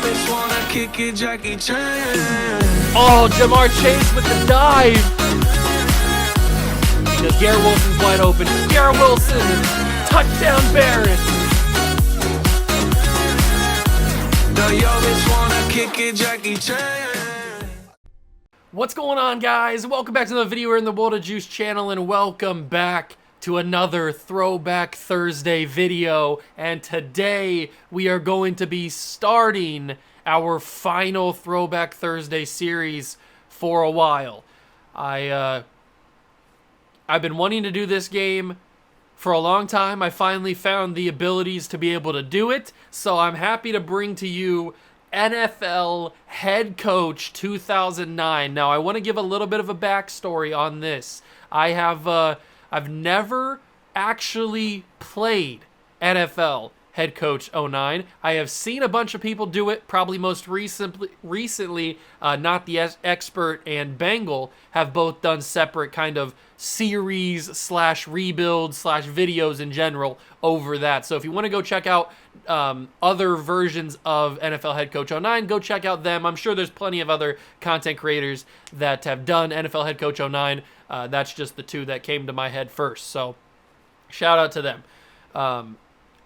bitch wanna kick it, Jackie Chan. Oh, Jamar Chase with the dive. Because Garrett Wilson's wide open. Garrett Wilson, touchdown Bears. Yo, bitch wanna kick it, Jackie Chan. What's going on, guys? Welcome back to the video. We're in the World of Juice channel, and welcome back to another Throwback Thursday video. And today we are going to be starting our final Throwback Thursday series for a while. I've been wanting to do this game for a long time. I finally found the abilities to be able to do it, so I'm happy to bring to you NFL Head Coach 2009. Now, I want to give a little bit of a backstory on this. I've never actually played NFL Head Coach 09. I have seen a bunch of people do it. Probably most recently, Not the Expert and Bengal have both done separate kind of series / rebuild / videos in general over that. So if you want to go check out other versions of NFL Head Coach 09, go check out them. I'm sure there's plenty of other content creators that have done NFL Head Coach 09. That's just the two that came to my head first. So shout out to them.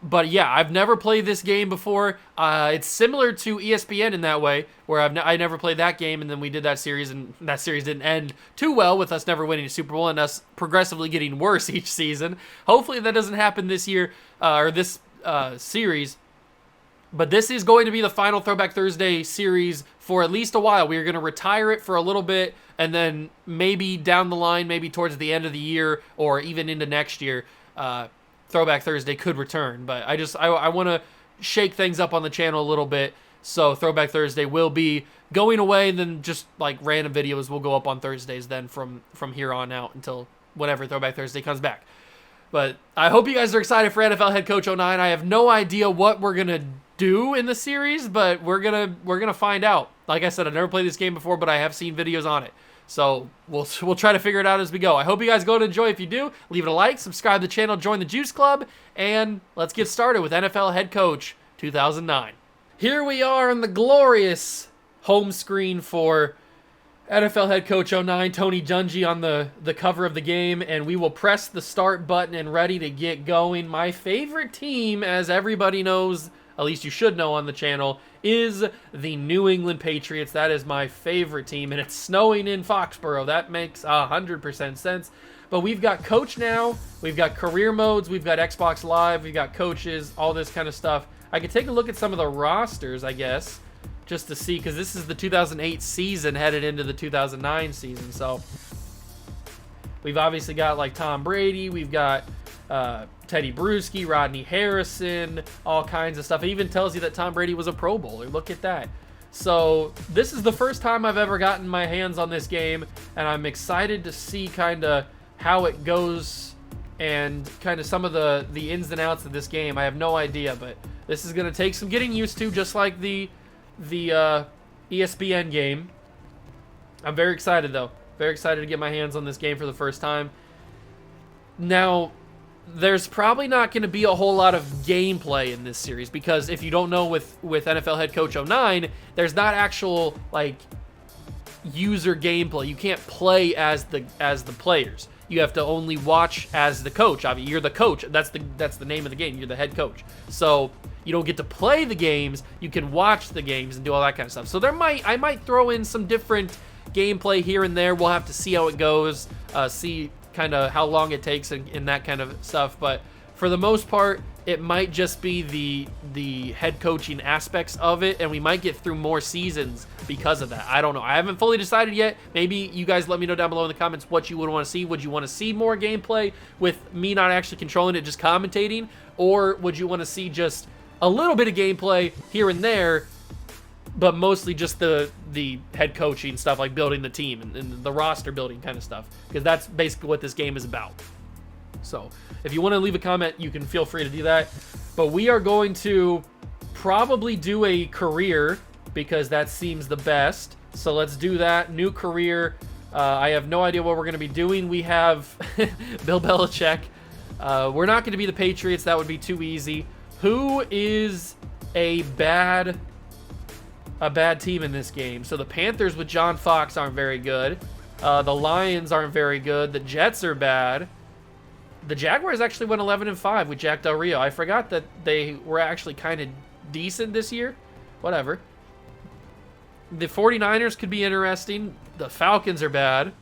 But yeah, I've never played this game before. It's similar to ESPN in that way, where I never played that game, and then we did that series, and that series didn't end too well with us never winning a Super Bowl and us progressively getting worse each season. Hopefully that doesn't happen this year, or this series. But this is going to be the final Throwback Thursday series for at least a while. We are going to retire it for a little bit, and then maybe down the line, maybe towards the end of the year, or even into next year, Throwback Thursday could return. But I want to shake things up on the channel a little bit, so Throwback Thursday will be going away, and then just like random videos will go up on Thursdays then from here on out until whenever Throwback Thursday comes back. But I hope you guys are excited for NFL Head Coach 09. I have no idea what we're gonna do in the series, but we're gonna find out. Like I said, I've never played this game before, but I have seen videos on it. So we'll try to figure it out as we go. I hope you guys go to enjoy. If you do, leave it a like, subscribe to the channel, join the Juice Club, and let's get started with NFL Head Coach 2009. Here we are on the glorious home screen for NFL Head Coach 09, Tony Dungy on the cover of the game, and we will press the start button and ready to get going. My favorite team, as everybody knows, at least you should know on the channel, is the New England Patriots. That is my favorite team, and it's snowing in Foxborough. That makes 100% sense. But we've got coach now, we've got career modes, we've got Xbox Live, we've got coaches, all this kind of stuff. I could take a look at some of the rosters, I guess, just to see, because this is the 2008 season headed into the 2009 season. So we've obviously got like Tom Brady, we've got Teddy Bruschi, Rodney Harrison, all kinds of stuff. It even tells you that Tom Brady was a Pro Bowler. Look at that. So this is the first time I've ever gotten my hands on this game, and I'm excited to see kind of how it goes and kind of some of the ins and outs of this game. I have no idea, but this is going to take some getting used to, just like the ESPN game. I'm very excited, though. Very excited to get my hands on this game for the first time. Now, there's probably not going to be a whole lot of gameplay in this series, because if you don't know, with NFL Head Coach 09, there's not actual like user gameplay. You can't play as the players. You have to only watch as the coach. I mean, you're the coach. That's the name of the game. You're the head coach. So you don't get to play the games. You can watch the games and do all that kind of stuff. So I might throw in some different gameplay here and there. We'll have to see how it goes. See kind of how long it takes and that kind of stuff. But for the most part, it might just be the head coaching aspects of it, and we might get through more seasons because of that. I don't know. I haven't fully decided yet. Maybe you guys let me know down below in the comments what you would want to see. Would you want to see more gameplay with me not actually controlling it, just commentating? Or would you want to see just a little bit of gameplay here and there, but mostly just the head coaching stuff, like building the team and the roster building kind of stuff, because that's basically what this game is about. So if you want to leave a comment, you can feel free to do that. But we are going to probably do a career, because that seems the best. So let's do that. New career. I have no idea what we're going to be doing. We have Bill Belichick. We're not going to be the Patriots. That would be too easy. Who is a bad a bad team in this game. So the Panthers with John Fox aren't very good. The Lions aren't very good. The Jets are bad. The Jaguars actually went 11-5 with Jack Del Rio. I forgot that they were actually kind of decent this year. Whatever. The 49ers could be interesting. The Falcons are bad.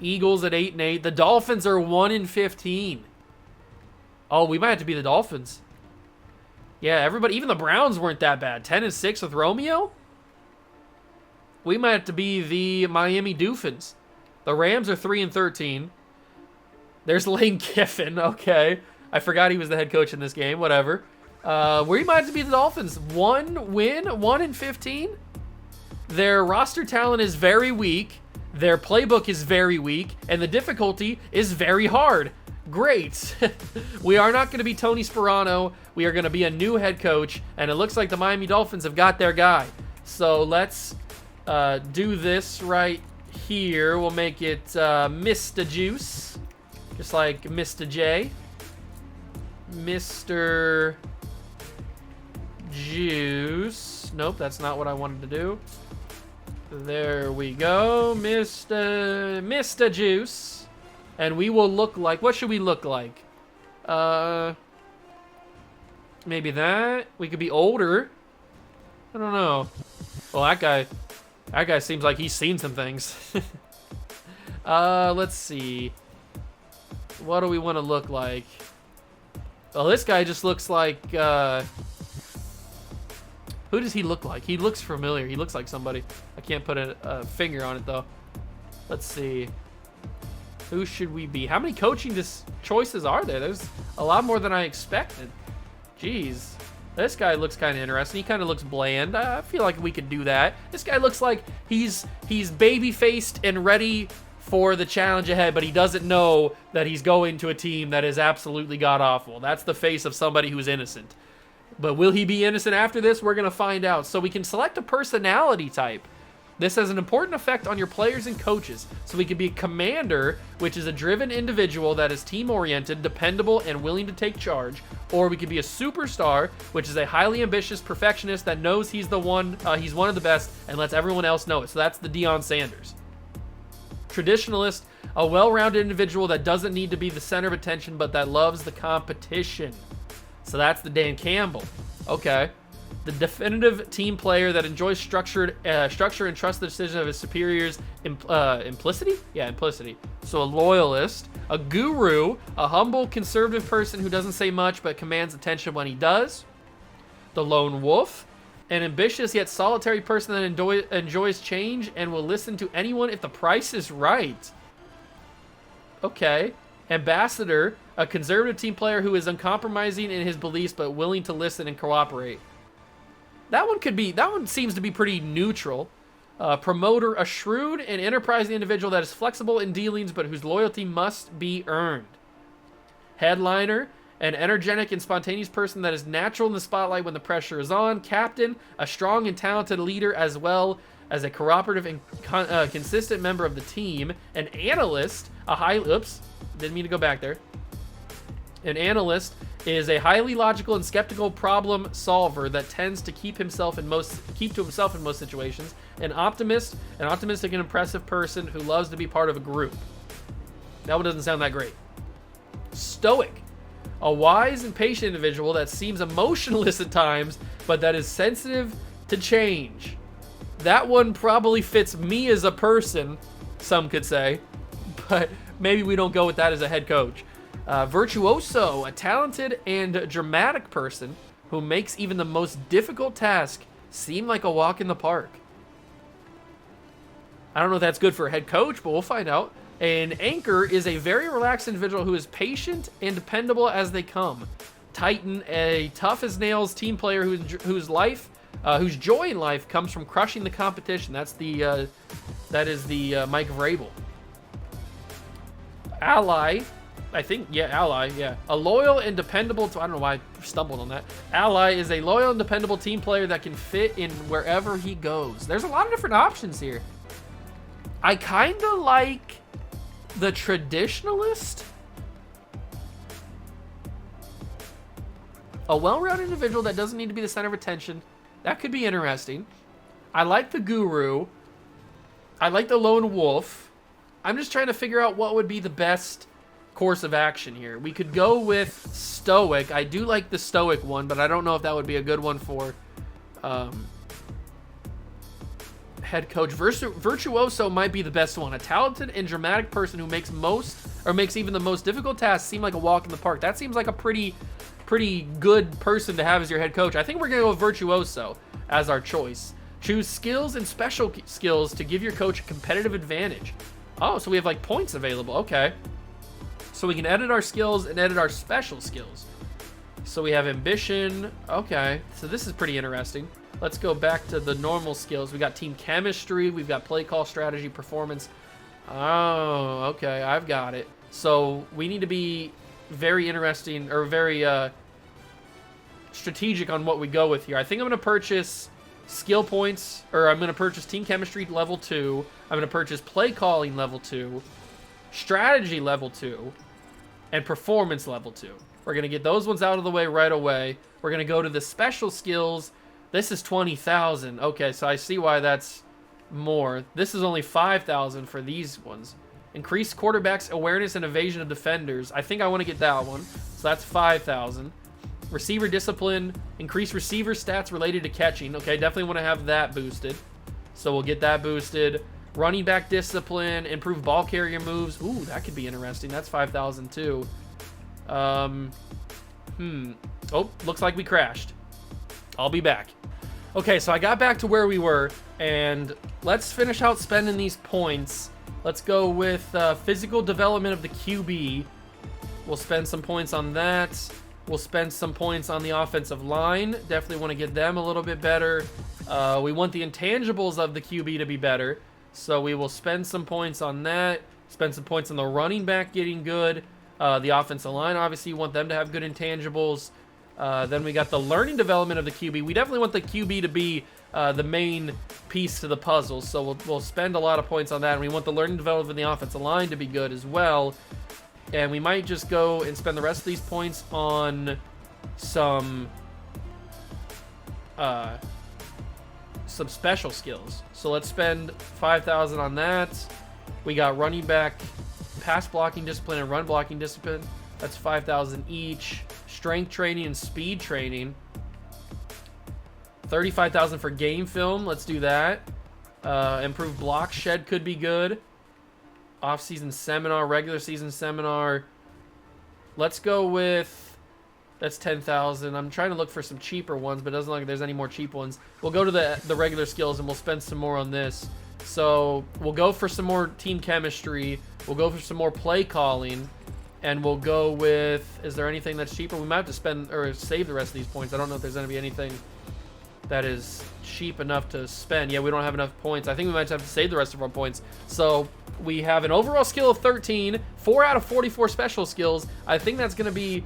Eagles at 8-8. The Dolphins are 1-15. Oh, we might have to be the Dolphins. Yeah, everybody, even the Browns weren't that bad. 10-6 with Romeo? We might have to be the Miami Dolphins. The Rams are 3-13. There's Lane Kiffin. Okay. I forgot he was the head coach in this game. Whatever. We might have to be the Dolphins. 1 win, 1-15. Their roster talent is very weak. Their playbook is very weak. And the difficulty is very hard. Great. We are not going to be Tony Sparano. We are going to be a new head coach. And it looks like the Miami Dolphins have got their guy. So let's do this right here. We'll make it Mr. Juice. Just like Mr. J. Mr. Juice. Nope, that's not what I wanted to do. There we go. Mr. Juice. And we will look like... What should we look like? Maybe that. We could be older. I don't know. Well, that guy seems like he's seen some things. Let's see. What do we want to look like? Well, this guy just looks like... Who does he look like? He looks familiar. He looks like somebody. I can't put a finger on it, though. Let's see. Who should we be? How many coaching choices are there? There's a lot more than I expected. Jeez. This guy looks kind of interesting. He kind of looks bland. I feel like we could do that. This guy looks like he's baby-faced and ready for the challenge ahead, but he doesn't know that he's going to a team that is absolutely god-awful. That's the face of somebody who's innocent. But will he be innocent after this? We're going to find out. So we can select a personality type. This has an important effect on your players and coaches. So we could be a commander, which is a driven individual that is team-oriented, dependable, and willing to take charge. Or we could be a superstar, which is a highly ambitious perfectionist that knows he's one of the best and lets everyone else know it. So that's the Deion Sanders. Traditionalist, a well-rounded individual that doesn't need to be the center of attention, but that loves the competition. So that's the Dan Campbell. Okay. The definitive team player that enjoys structure and trusts the decision of his superiors. Implicity? Yeah, implicity. So a loyalist, a guru, a humble, conservative person who doesn't say much but commands attention when he does. The lone wolf, an ambitious yet solitary person that enjoys change and will listen to anyone if the price is right. Okay. Ambassador, a conservative team player who is uncompromising in his beliefs but willing to listen and cooperate. That one seems to be pretty neutral. Promoter, a shrewd and enterprising individual that is flexible in dealings but whose loyalty must be earned. Headliner, an energetic and spontaneous person that is natural in the spotlight when the pressure is on. Captain, a strong and talented leader as well as a cooperative and consistent member of the team. An analyst, didn't mean to go back there. An analyst is a highly logical and skeptical problem solver that tends to keep to himself in most situations. An optimist, an optimistic and impressive person who loves to be part of a group. That one doesn't sound that great. Stoic, a wise and patient individual that seems emotionless at times, but that is sensitive to change. That one probably fits me as a person, some could say, but maybe we don't go with that as a head coach. Virtuoso, a talented and dramatic person who makes even the most difficult task seem like a walk in the park. I don't know if that's good for a head coach, but we'll find out. An anchor is a very relaxed individual who is patient and dependable as they come. Titan, a tough as nails team player whose joy in life comes from crushing the competition. That is the Mike Vrabel. Ally. Ally, yeah. A loyal and dependable... I don't know why I stumbled on that. Ally is a loyal and dependable team player that can fit in wherever he goes. There's a lot of different options here. I kind of like the traditionalist. A well-rounded individual that doesn't need to be the center of attention That could be interesting. I like the Guru. I like the Lone Wolf. I'm just trying to figure out what would be the best course of action here. We could go with Stoic. I do like the Stoic one, but I don't know if that would be a good one for head coach. Virtuoso might be the best one. A talented and dramatic person who makes even the most difficult tasks seem like a walk in the park. That seems like a pretty good person to have as your head coach. I think we're gonna go with Virtuoso as our choice. Choose skills and special skills to give your coach a competitive advantage. Oh, so we have like points available. Okay. So we can edit our skills and edit our special skills. So we have ambition. Okay. So this is pretty interesting. Let's go back to the normal skills. We got team chemistry. We've got play call, strategy, performance. Oh, okay. I've got it. So we need to be very interesting or very strategic on what we go with here. I think I'm going to purchase skill points, or I'm going to purchase team chemistry level 2. I'm going to purchase play calling level 2, strategy level 2, and performance level 2. We're going to get those ones out of the way right away. We're going to go to the special skills. This is 20,000. Okay, so I see why that's more. This is only 5,000 for these ones. Increase quarterback's awareness and evasion of defenders. I think I want to get that one. So that's 5,000. Receiver discipline. Increase receiver stats related to catching. Okay, definitely want to have that boosted. So we'll get that boosted. Running back discipline. Improve ball carrier moves. Ooh, that could be interesting. That's 5,000 too. Oh, looks like we crashed. I'll be back. Okay, so I got back to where we were, and let's finish out spending these points. Let's go with physical development of the QB. We'll spend some points on that. We'll spend some points on the offensive line. Definitely want to get them a little bit better. We want the intangibles of the QB to be better, so we will spend some points on that. Spend some points on the running back getting good. The offensive line, obviously, you want them to have good intangibles. Then we got the learning development of the QB. We definitely want the QB to be the main piece to the puzzle, so we'll spend a lot of points on that. And we want the learning development of the offensive line to be good as well. And we might just go and spend the rest of these points on some special skills. So let's spend 5,000 on that. We got running back, pass blocking discipline, and run blocking discipline. That's 5,000 each. Strength training and speed training. 35,000 for game film. Let's do that. Improved block shed could be good. Off-season seminar, regular season seminar. Let's go with, that's 10,000. I'm trying to look for some cheaper ones, but it doesn't look like there's any more cheap ones. We'll go to the regular skills and we'll spend some more on this. So we'll go for some more team chemistry. We'll go for some more play calling. And we'll go with, is there anything that's cheaper? We might have to spend or save the rest of these points. I don't know if there's going to be anything that is cheap enough to spend. Yeah, we don't have enough points. I think we might have to save the rest of our points. So we have an overall skill of 13, 4 out of 44 special skills. I think that's going to be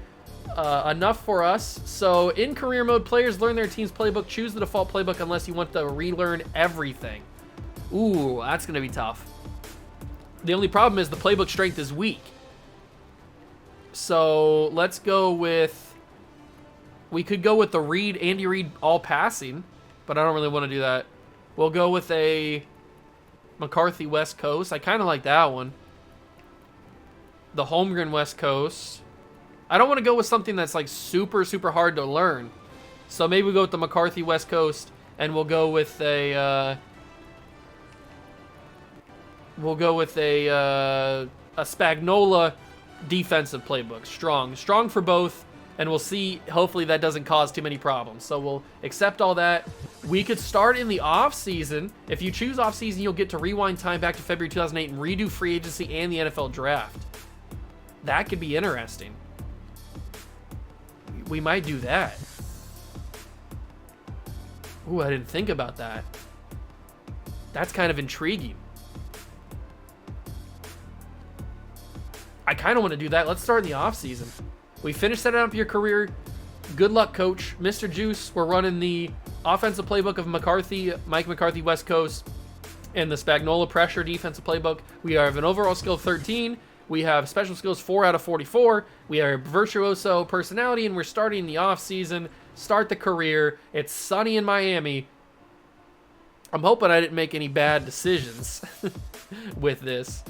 enough for us. So in career mode, players learn their team's playbook. Choose the default playbook unless you want to relearn everything. Ooh, that's going to be tough. The only problem is the playbook strength is weak. So let's go with, we could go with the Andy Reid all passing, but I don't really want to do that. We'll go with a McCarthy West Coast. I kind of like that one. The Holmgren West Coast. I don't want to go with something that's like super hard to learn. So maybe we go with the McCarthy West Coast, and we'll go with a Spagnola defensive playbook. Strong for both, and we'll see. Hopefully that doesn't cause too many problems. So we'll accept all that. We could start in the off season. If you choose off season, you'll get to rewind time back to February 2008 and redo free agency and the NFL draft. That could be interesting. We might do that. Ooh, I didn't think about that. That's kind of intriguing. I kind of want to do that. Let's start in the off season. We finished setting up your career. Good luck, coach. Mr. Juice, we're running the offensive playbook of Mike McCarthy West Coast, and the Spagnola pressure defensive playbook. We have an overall skill of 13. We have special skills 4 out of 44. We are virtuoso personality, and we're starting the off season. start the career. It's sunny in Miami. I'm hoping I didn't make any bad decisions with this.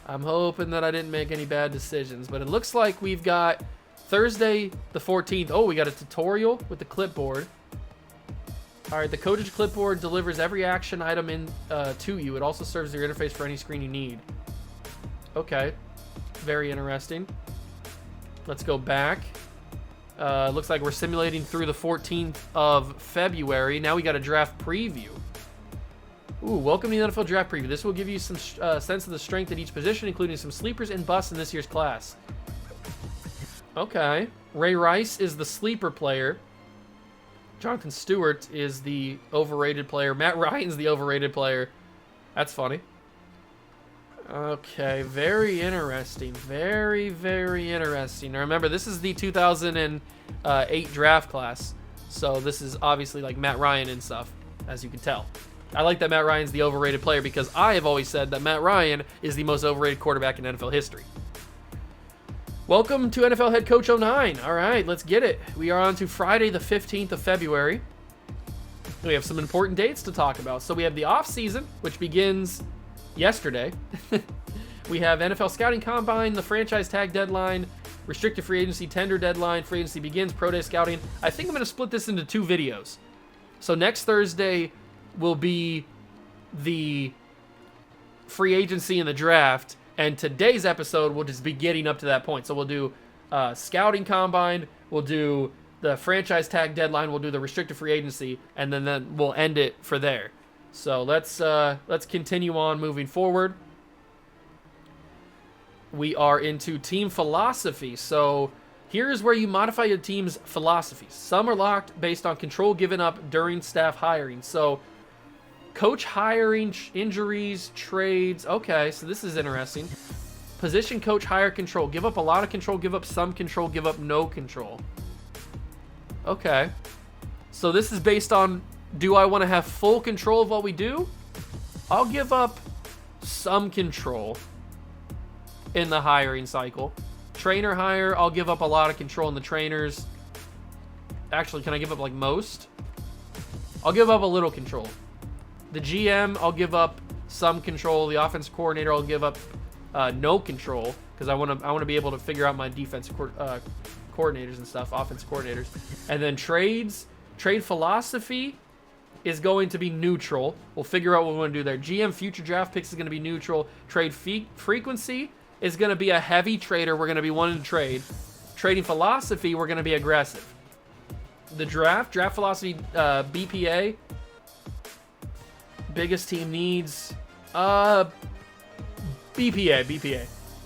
I'm hoping that I didn't make any bad decisions, but it looks like we've got Thursday the 14th. Oh, we got a tutorial with the clipboard. All right, the coach's clipboard delivers every action item in to you. It also serves as your interface for any screen you need. Okay, very interesting. Let's go back. Looks like we're simulating through the 14th of February. Now we got a draft preview. Ooh, welcome to the NFL Draft Preview. This will give you some sense of the strength at each position, including some sleepers and busts in this year's class. Okay. Ray Rice is the sleeper player. Jonathan Stewart is the overrated player. Matt Ryan's the overrated player. That's funny. Okay, very interesting. Very, very interesting. Now remember, this is the 2008 draft class. So this is obviously like Matt Ryan and stuff, as you can tell. I like that Matt Ryan's the overrated player because I have always said that Matt Ryan is the most overrated quarterback in NFL history. Welcome to NFL Head Coach 09. All right, let's get it. We are on to Friday, the 15th of February. We have some important dates to talk about. So we have the offseason, which begins yesterday. We have NFL Scouting Combine, the franchise tag deadline, restricted free agency tender deadline, free agency begins, pro day scouting. I think I'm going to split this into 2 videos. So next Thursday will be the free agency and the draft, and today's episode will just be getting up to that point. So we'll do Scouting Combine, we'll do the franchise tag deadline, we'll do the restricted free agency, and then we'll end it for there. So let's continue on moving forward. We are into team philosophy. So here's where you modify your team's philosophies. Some are locked based on control given up during staff hiring. So coach hiring, injuries, trades. Okay, so this is interesting. Position coach hire control. Give up a lot of control, give up some control, give up no control. Okay. So this is based on, do I want to have full control of what we do? I'll give up some control in the hiring cycle. Trainer hire, I'll give up a lot of control in the trainers. Actually, can I give up like most? I'll give up a little control. The GM, I'll give up some control. The offense coordinator, I'll give up no control because I want to be able to figure out my defense coordinators and stuff, offense coordinators. And then trade philosophy is going to be neutral. We'll figure out what we want to do there. GM future draft picks is going to be neutral. Trade frequency is going to be a heavy trader. We're going to be wanting to trade. Trading philosophy, we're going to be aggressive. The draft philosophy, BPA. Biggest team needs, BPA.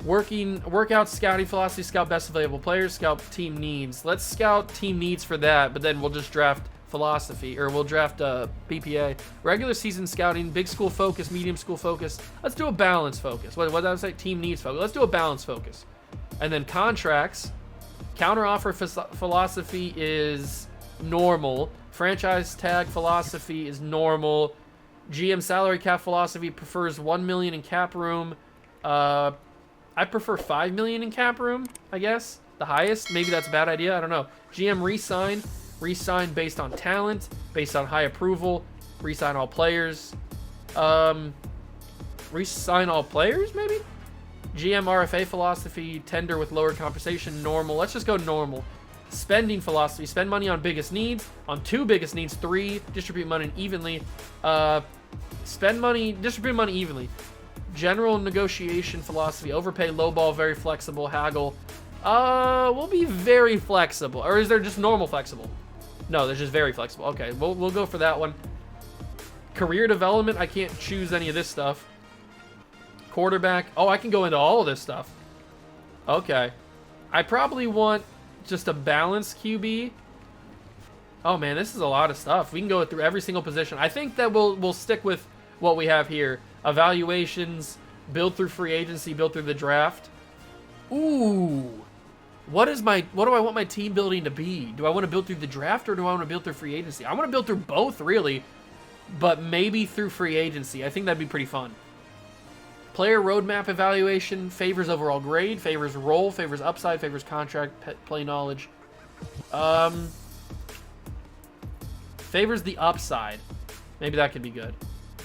Workout scouting philosophy, scout best available players, scout team needs. Let's scout team needs for that, but then we'll just draft philosophy, or we'll draft BPA. Regular season scouting, big school focus, medium school focus. Let's do a balanced focus. What did I say? Team needs focus. Let's do a balanced focus. And then contracts, counter offer philosophy is normal. Franchise tag philosophy is normal. GM salary cap philosophy prefers 1 million in cap room. I prefer 5 million in cap room, I guess. The highest. Maybe that's a bad idea. I don't know. GM resign based on talent, based on high approval. Resign all players. Resign all players, maybe? GM RFA philosophy, tender with lower compensation, normal. Let's just go normal. Spending philosophy, spend money on biggest needs, on 2 biggest needs, 3, distribute money evenly. Distribute money evenly. General negotiation philosophy, overpay, lowball, very flexible, haggle. We'll be very flexible. Or is there just normal flexible? No, there's just very flexible. Okay, we'll go for that one. Career development, I can't choose any of this stuff. Quarterback, oh, I can go into all of this stuff. Okay. I probably want just a balanced QB. Oh man, this is a lot of stuff. We can go through every single position. I think that we'll stick with what we have here. Evaluations, build through free agency, build through the draft. Ooh. What do I want my team building to be? Do I want to build through the draft or do I want to build through free agency? I want to build through both, really, but maybe through free agency. I think that'd be pretty fun. Player roadmap evaluation, favors overall grade, favors role, favors upside, favors contract, play knowledge. Favors the upside. Maybe that could be good.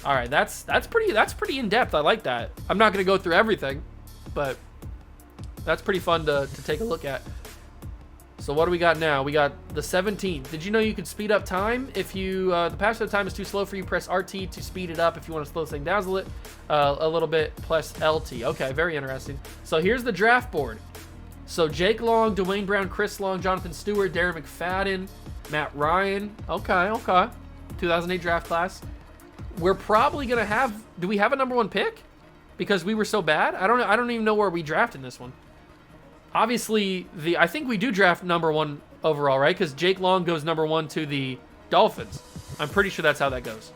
All right, that's pretty in depth. I like that. I'm not gonna go through everything, but that's pretty fun to take a look at. So what do we got now? We got the 17th. Did you know you could speed up time if you the passage of time is too slow for you? Press RT to speed it up. If you want to slow this thing down a little bit, press LT. Okay, very interesting. So here's the draft board. So Jake Long, Dwayne Brown, Chris Long, Jonathan Stewart, Darren McFadden, Matt Ryan. Okay. 2008 draft class. We're probably gonna have. Do we have a number 1 pick? Because we were so bad. I don't even know where we drafted this one. Obviously, I think we do draft number 1 overall, right? Because Jake Long goes number 1 to the Dolphins. I'm pretty sure that's how that goes.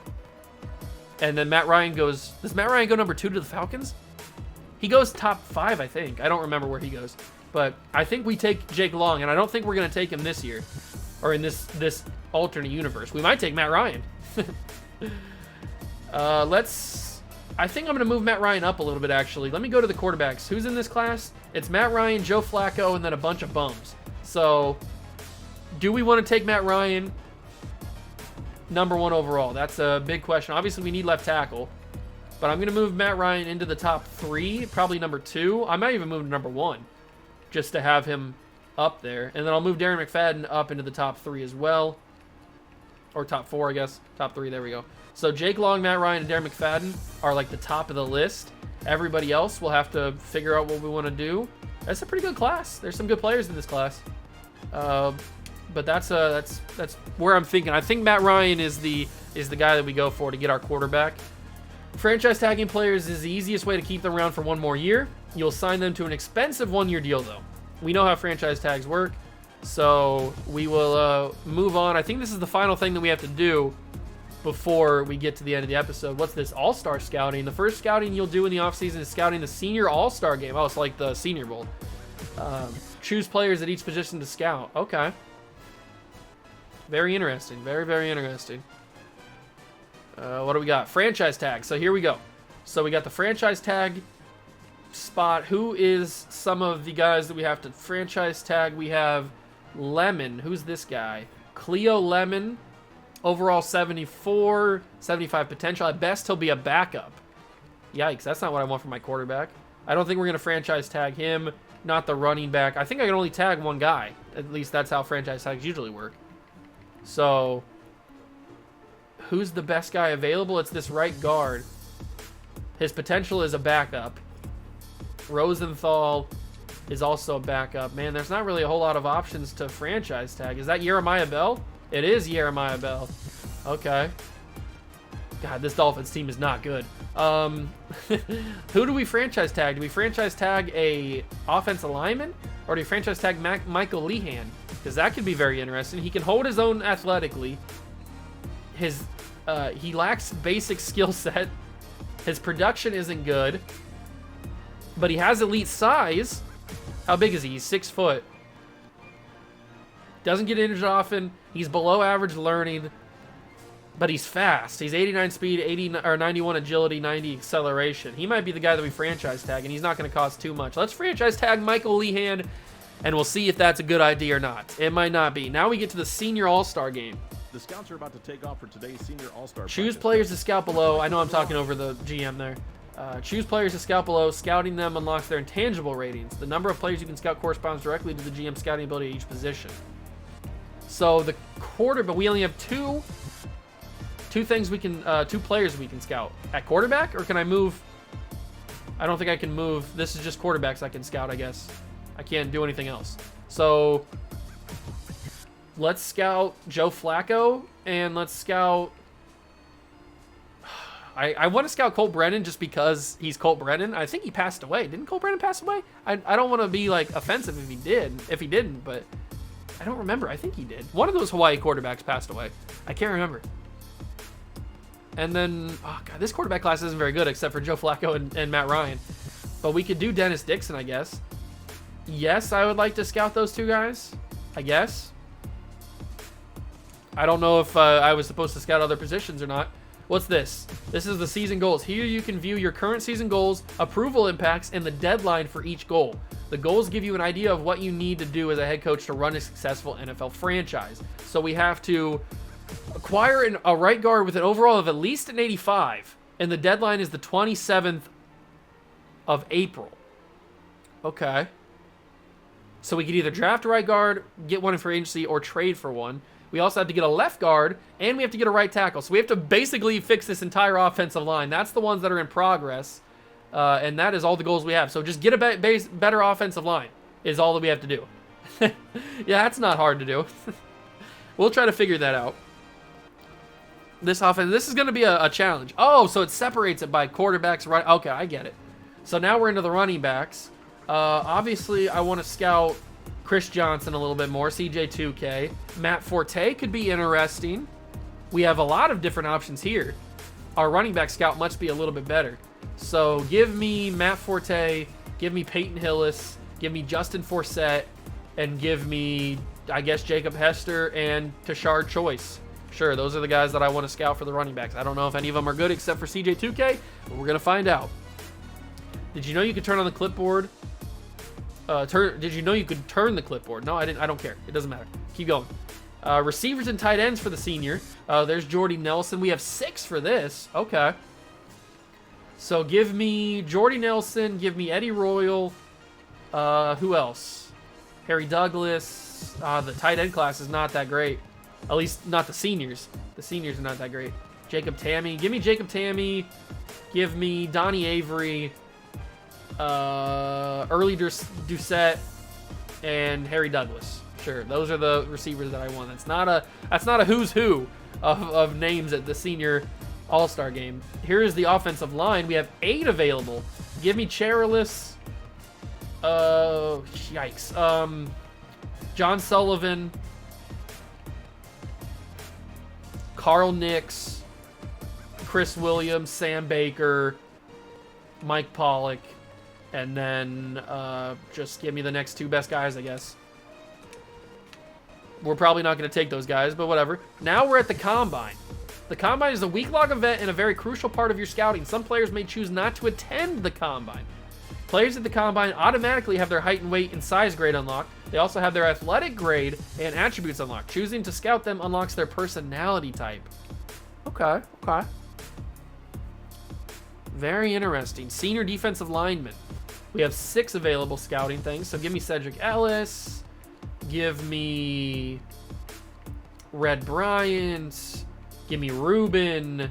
And then Matt Ryan goes. Does Matt Ryan go number 2 to the Falcons? He goes top 5, I think. I don't remember where he goes. But I think we take Jake Long, and I don't think we're going to take him this year. Or in this alternate universe. We might take Matt Ryan. I think I'm going to move Matt Ryan up a little bit, actually. Let me go to the quarterbacks. Who's in this class? It's Matt Ryan, Joe Flacco, and then a bunch of bums. So, do we want to take Matt Ryan number 1 overall? That's a big question. Obviously, we need left tackle. But I'm going to move Matt Ryan into the top 3, probably number 2. I might even move to number 1, just to have him up there. And then I'll move Darren McFadden up into the top 3 as well. Or top 4, I guess. Top 3, there we go. So Jake Long, Matt Ryan, and Darren McFadden are like the top of the list. Everybody else will have to figure out what we want to do. That's a pretty good class. There's some good players in this class. But that's where I'm thinking. I think Matt Ryan is the guy that we go for to get our quarterback. Franchise tagging players is the easiest way to keep them around for 1 more year. You'll sign them to an expensive 1-year deal, though. We know how franchise tags work, so we will move on. I think this is the final thing that we have to do before we get to the end of the episode. What's this? All-Star scouting. The first scouting you'll do in the offseason is scouting the Senior All-Star game. Oh, it's like the Senior Bowl. Choose players at each position to scout. Okay. Very interesting. Very, very interesting. What do we got? Franchise tag. So here we go. So we got the franchise tag spot. Who is some of the guys that we have to franchise tag? We have Lemon. Who's this guy? Cleo Lemon. Overall 74, 75 potential. At best, he'll be a backup. Yikes, that's not what I want for my quarterback. I don't think we're going to franchise tag him, not the running back. I think I can only tag 1 guy. At least that's how franchise tags usually work. So, who's the best guy available? It's this right guard. His potential is a backup. Rosenthal is also a backup. Man, there's not really a whole lot of options to franchise tag. Is that Jeremiah Bell? It is Jeremiah Bell. Okay. God, this Dolphins team is not good. Who do we franchise tag? Do we franchise tag a offensive lineman? Or do we franchise tag Michael Lehan? Because that could be very interesting. He can hold his own athletically. He lacks basic skill set. His production isn't good. But he has elite size. How big is he? He's 6 foot. Doesn't get injured often. He's below average learning, but he's fast. He's 89 speed, 91 agility, 90 acceleration. He might be the guy that we franchise tag, and he's not going to cost too much. Let's franchise tag Michael Lehan, and we'll see if that's a good idea or not. It might not be. Now we get to the Senior All-Star game. The scouts are about to take off for today's Senior All-Star. Choose players to scout below. I know I'm talking over the GM there. Choose players to scout below. Scouting them unlocks their intangible ratings. The number of players you can scout corresponds directly to the GM scouting ability at each position. So the but we only have two things we can, 2 players we can scout. At quarterback, or can I move? I don't think I can move. This is just quarterbacks I can scout, I guess. I can't do anything else. So let's scout Joe Flacco, and let's scout... I want to scout Colt Brennan just because he's Colt Brennan. I think he passed away. Didn't Colt Brennan pass away? I don't want to be, like, offensive if he didn't, but... I don't remember. I think he did. One of those Hawaii quarterbacks passed away. I can't remember. And then, oh God, this quarterback class isn't very good except for Joe Flacco and Matt Ryan. But we could do Dennis Dixon, I guess. Yes, I would like to scout those 2 guys. I guess. I don't know if I was supposed to scout other positions or not. What's this? This is the season goals. Here you can view your current season goals, approval impacts, and the deadline for each goal. The goals give you an idea of what you need to do as a head coach to run a successful NFL franchise. So we have to Acquire a right guard with an overall of at least an 85. And the deadline is the 27th of April. Okay. So we could either draft a right guard, get one in free agency, or trade for one. We also have to get a left guard, and we have to get a right tackle. So we have to basically fix this entire offensive line. That's the ones that are in progress. And that is all the goals we have. So just get a better offensive line is all that we have to do. Yeah, that's not hard to do. We'll try to figure that out. This is going to be a challenge. Oh, so it separates it by quarterbacks, right? Okay, I get it. So now we're into the running backs. Obviously, I want to scout Chris Johnson a little bit more, CJ2K. Matt Forte could be interesting. We have a lot of different options here. Our running back scout must be a little bit better. So give me Matt Forte, give me Peyton Hillis, give me Justin Forsett, and give me, I guess, Jacob Hester and Tashard Choice. Sure, those are the guys that I want to scout for the running backs. I don't know if any of them are good except for CJ2K, but we're going to find out. Did you know you could turn on the clipboard? Did you know you could turn the clipboard? No, I didn't. I don't care. It doesn't matter. Keep going. Receivers and tight ends for the senior. There's Jordy Nelson. We have 6 for this. Okay. So give me Jordy Nelson. Give me Eddie Royal. Who else? Harry Douglas. The tight end class is not that great. At least not the seniors. The seniors are not that great. Jacob Tammy. Give me Jacob Tammy. Give me Donnie Avery. Early Doucette and Harry Douglas. Sure, those are the receivers that I want. That's not a who's who of names at the senior all-star game. Here is the offensive line. We have 8 available. Give me Cherilis. Yikes. John Sullivan. Carl Nix. Chris Williams. Sam Baker. Mike Pollock. And then just give me the next 2 best guys, I guess. We're probably not going to take those guys, but whatever. Now we're at the Combine. The Combine is a week-long event and a very crucial part of your scouting. Some players may choose not to attend the Combine. Players at the Combine automatically have their height and weight and size grade unlocked. They also have their athletic grade and attributes unlocked. Choosing to scout them unlocks their personality type. Okay, okay. Very interesting. Senior defensive lineman. We have 6 available scouting things. So give me Cedric Ellis. Give me Red Bryant. Give me Ruben.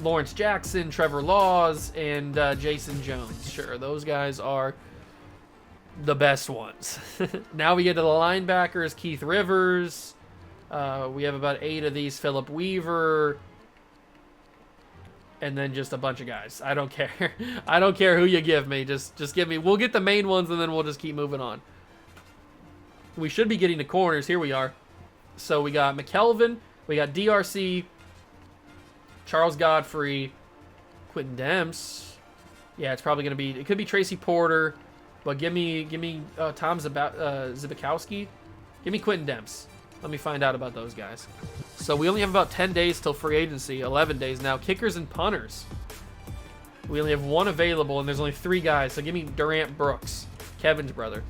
Lawrence Jackson, Trevor Laws, and Jason Jones. Sure, those guys are the best ones. Now we get to the linebackers. Keith Rivers. We have about 8 of these. Phillip Weaver. And then just a bunch of guys. I don't care. I don't care who you give me. Just give me. We'll get the main ones, and then we'll just keep moving on. We should be getting to corners. Here we are. So we got McKelvin. We got DRC. Charles Godfrey. Quentin Demps. Yeah, it's probably going to be... It could be Tracy Porter. But give me Tom Zibikowski. Give me Quentin Demps. Let me find out about those guys. So we only have about 10 days till free agency. 11 days now. Kickers and punters. We only have 1 available, and there's only 3 guys. So give me Durant Brooks, Kevin's brother.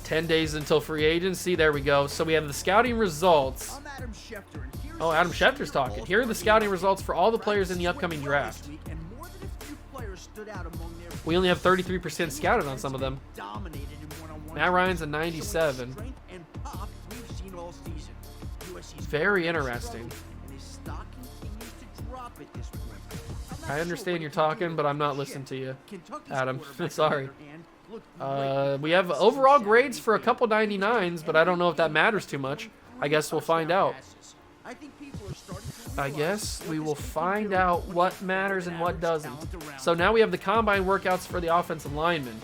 10 days until free agency. There we go. So we have the scouting results. I'm Adam Schefter, and here's Oh, Adam Schefter's talking. Here are the scouting results for all the players in the upcoming draft. And more than a few players stood out among their We only have 33% scouted on some of them. dominated in one-on-one Matt Ryan's a showing 97. strength and pop we've seen all season. USC's Very quarterback interesting. struggled, and his stock continues to drop at this point. I'm not I sure understand what you're he can talking, do but I'm not about listening to you, Kentucky's Adam. quarterback, Sorry. on the other hand, looked great We have with overall some grades for a Saturday couple field. 99s, but I don't know if that matters too much. I guess we'll find out. I think people are starting to I realize guess what we this will team can find do out when what they put matters and what average doesn't. talent around So now we have the combine workouts for the offensive linemen.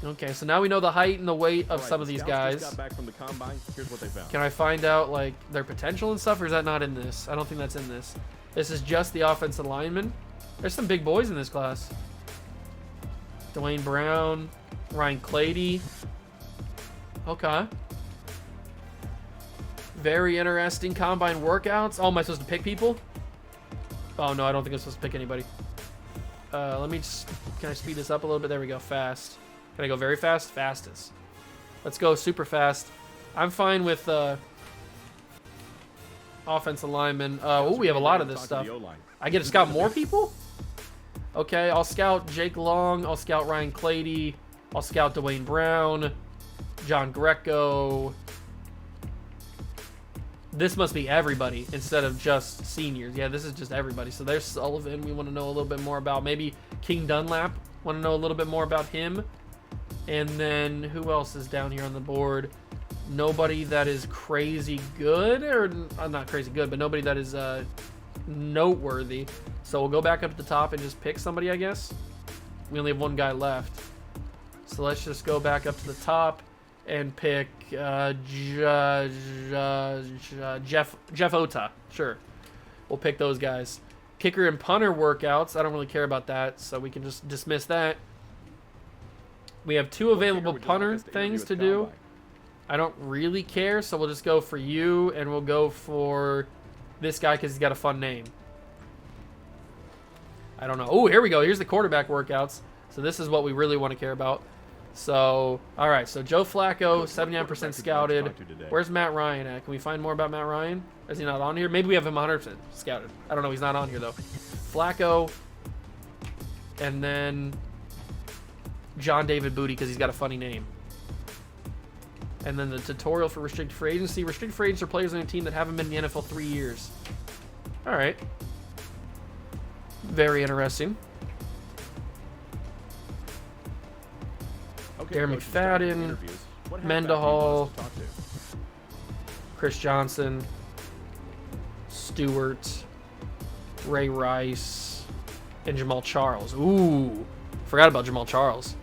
Okay, so now we know the height and the weight of All right, some of these scouts just guys. got back from the combine. Here's what they found. Can I find out like their potential and stuff, or is that not in this? I don't think that's in this. This is just the offensive linemen. There's some big boys in this class. Dwayne Brown, Ryan Clady. Okay. Very interesting combine workouts. Oh, am I supposed to pick people? Oh no, I don't think I'm supposed to pick anybody. Let me just, can I speed this up a little bit? There we go, fast. Can I go very fast? Fastest. Let's go super fast. I'm fine with offensive lineman. Oh, we have a lot of this stuff. I get to scout more people? Okay, I'll scout Jake Long. I'll scout Ryan Clady. I'll scout Dwayne Brown. John Greco. This must be everybody instead of just seniors. Yeah, this is just everybody. So there's Sullivan. We want to know a little bit more about. Maybe King Dunlap. Want to know a little bit more about him. And then who else is down here on the board? Nobody that is crazy good, or not crazy good, but nobody that is noteworthy. So we'll go back up to the top and just pick somebody, I guess. We only have one guy left. So let's just go back up to the top and pick Jeff Ota. Sure. We'll pick those guys. Kicker and punter workouts. I don't really care about that, so we can just dismiss that. We have 2 available punter things to do. I don't really care, so we'll just go for you, and we'll go for this guy because he's got a fun name. I don't know. Oh, here we go. Here's the quarterback workouts. So this is what we really want to care about. So, all right. So Joe Flacco, 79% scouted. Where's Matt Ryan at? Can we find more about Matt Ryan? Is he not on here? Maybe we have him 100% scouted. I don't know. He's not on here, though. Flacco. And then John David Booty because he's got a funny name. And then the tutorial for restricted free agency. Restricted free agents are players on a team that haven't been in the NFL 3 years. All right. Very interesting. Okay, Darren McFadden, Mendenhall, Chris Johnson, Stewart, Ray Rice, and Jamal Charles. Ooh, forgot about Jamal Charles.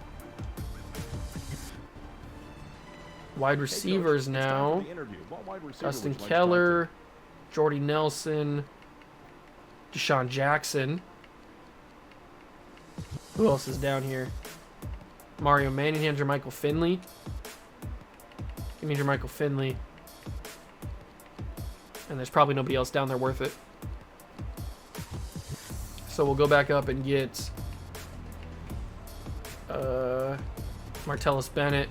Wide receivers now. Dustin Keller, Jordy Nelson, Deshaun Jackson. Who else is down here? Mario Manningham, Jermichael Finley. Give me Jermichael Finley. And there's probably nobody else down there worth it. So we'll go back up and get Martellus Bennett,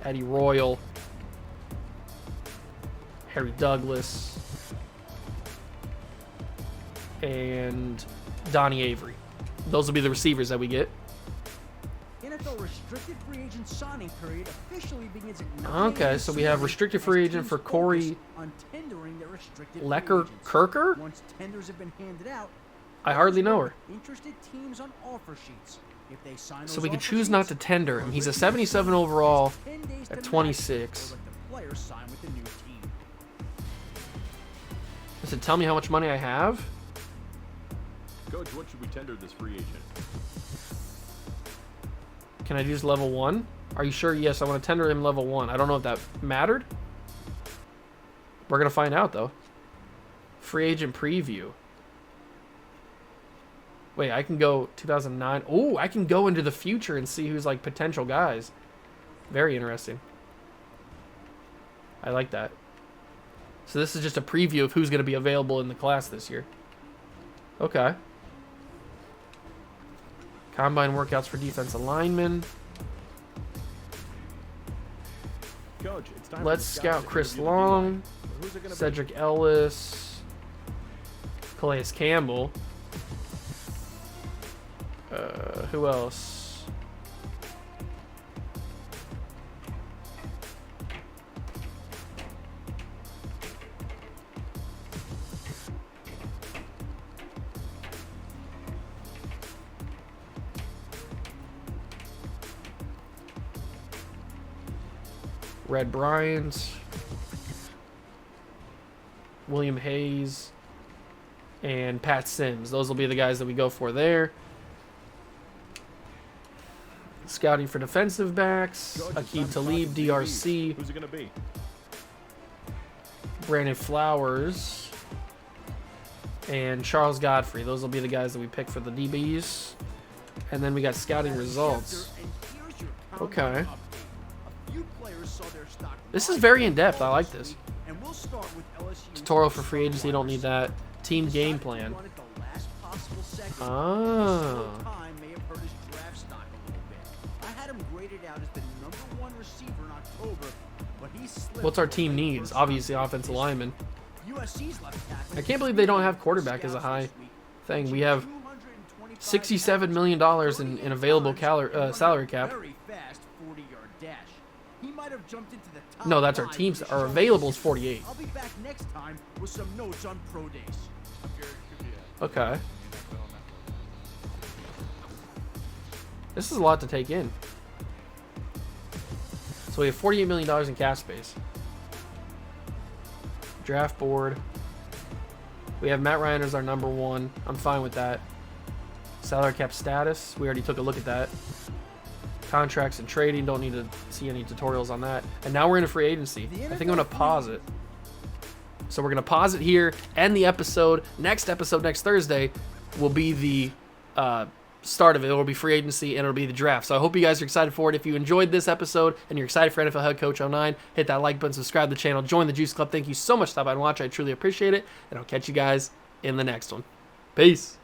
Eddie Royal, Harry Douglas, and Donnie Avery. Those will be the receivers that we get. NFL restricted free agent signing period officially begins at 9 Okay, so we have restricted free agent for Corey on tendering their restricted free Lecker agents. Kirker? Once tenders have been handed out, I hardly know her. interested teams on offer sheets. If they sign So those we can offer choose not to sheets, tender him. He's a 77 overall 10 days to at match 26. or let the player sign with the new team. Does it tell me how much money I have? Coach, what should we tender this free agent? Can I use level 1? Are you sure? Yes, I want to tender him level 1. I don't know if that mattered. We're going to find out, though. Free agent preview. Wait, I can go 2009. Oh, I can go into the future and see who's, like, potential guys. Very interesting. I like that. So this is just a preview of who's going to be available in the class this year. Okay. Combine workouts for defensive linemen. Coach, it's time Let's for the scouts scout to Chris interview the Long, D-line. Who's it gonna be? Cedric Ellis, Calais Campbell. Who else? Red Bryant, William Hayes, and Pat Sims. Those will be the guys that we go for there. Scouting for defensive backs, Coach, it's Aqib time to Talib, talk to DRC, Who's it gonna be? Brandon Flowers, and Charles Godfrey. Those will be the guys that we pick for the DBs. And then we got scouting results. Okay. This is very in-depth. I like this. Tutorial for free agency. You don't need that. Team game plan. Oh. I had him graded out as the #1 receiver in October, but he slipped What's our for a team late needs? first Obviously, round offensive pick. lineman. USC's left tackle I can't believe they don't have quarterback as a high thing. We have $67 million in available salary cap. Very fast 40-yard dash. He might have jumped into the top No, that's our 5 teams. with Our a available is shoulder. 48. I'll be back next time with some notes on pro days. Okay. This is a lot to take in. So we have $48 million in cap space. Draft board. We have Matt Ryan as our number 1. I'm fine with that. Salary cap status. We already took a look at that. Contracts and trading. Don't need to see any tutorials on that. And now we're in a free agency. I think I'm going to pause it. So we're going to pause it here. End the episode. Next episode, next Thursday, will be the start of it. It'll be free agency and it'll be the draft. So I hope you guys are excited for it. If you enjoyed this episode and you're excited for NFL Head Coach 09, hit that like button, subscribe to the channel, join the Juice Club. Thank you so much for stopping by and watching. I truly appreciate it. And I'll catch you guys in the next one. Peace.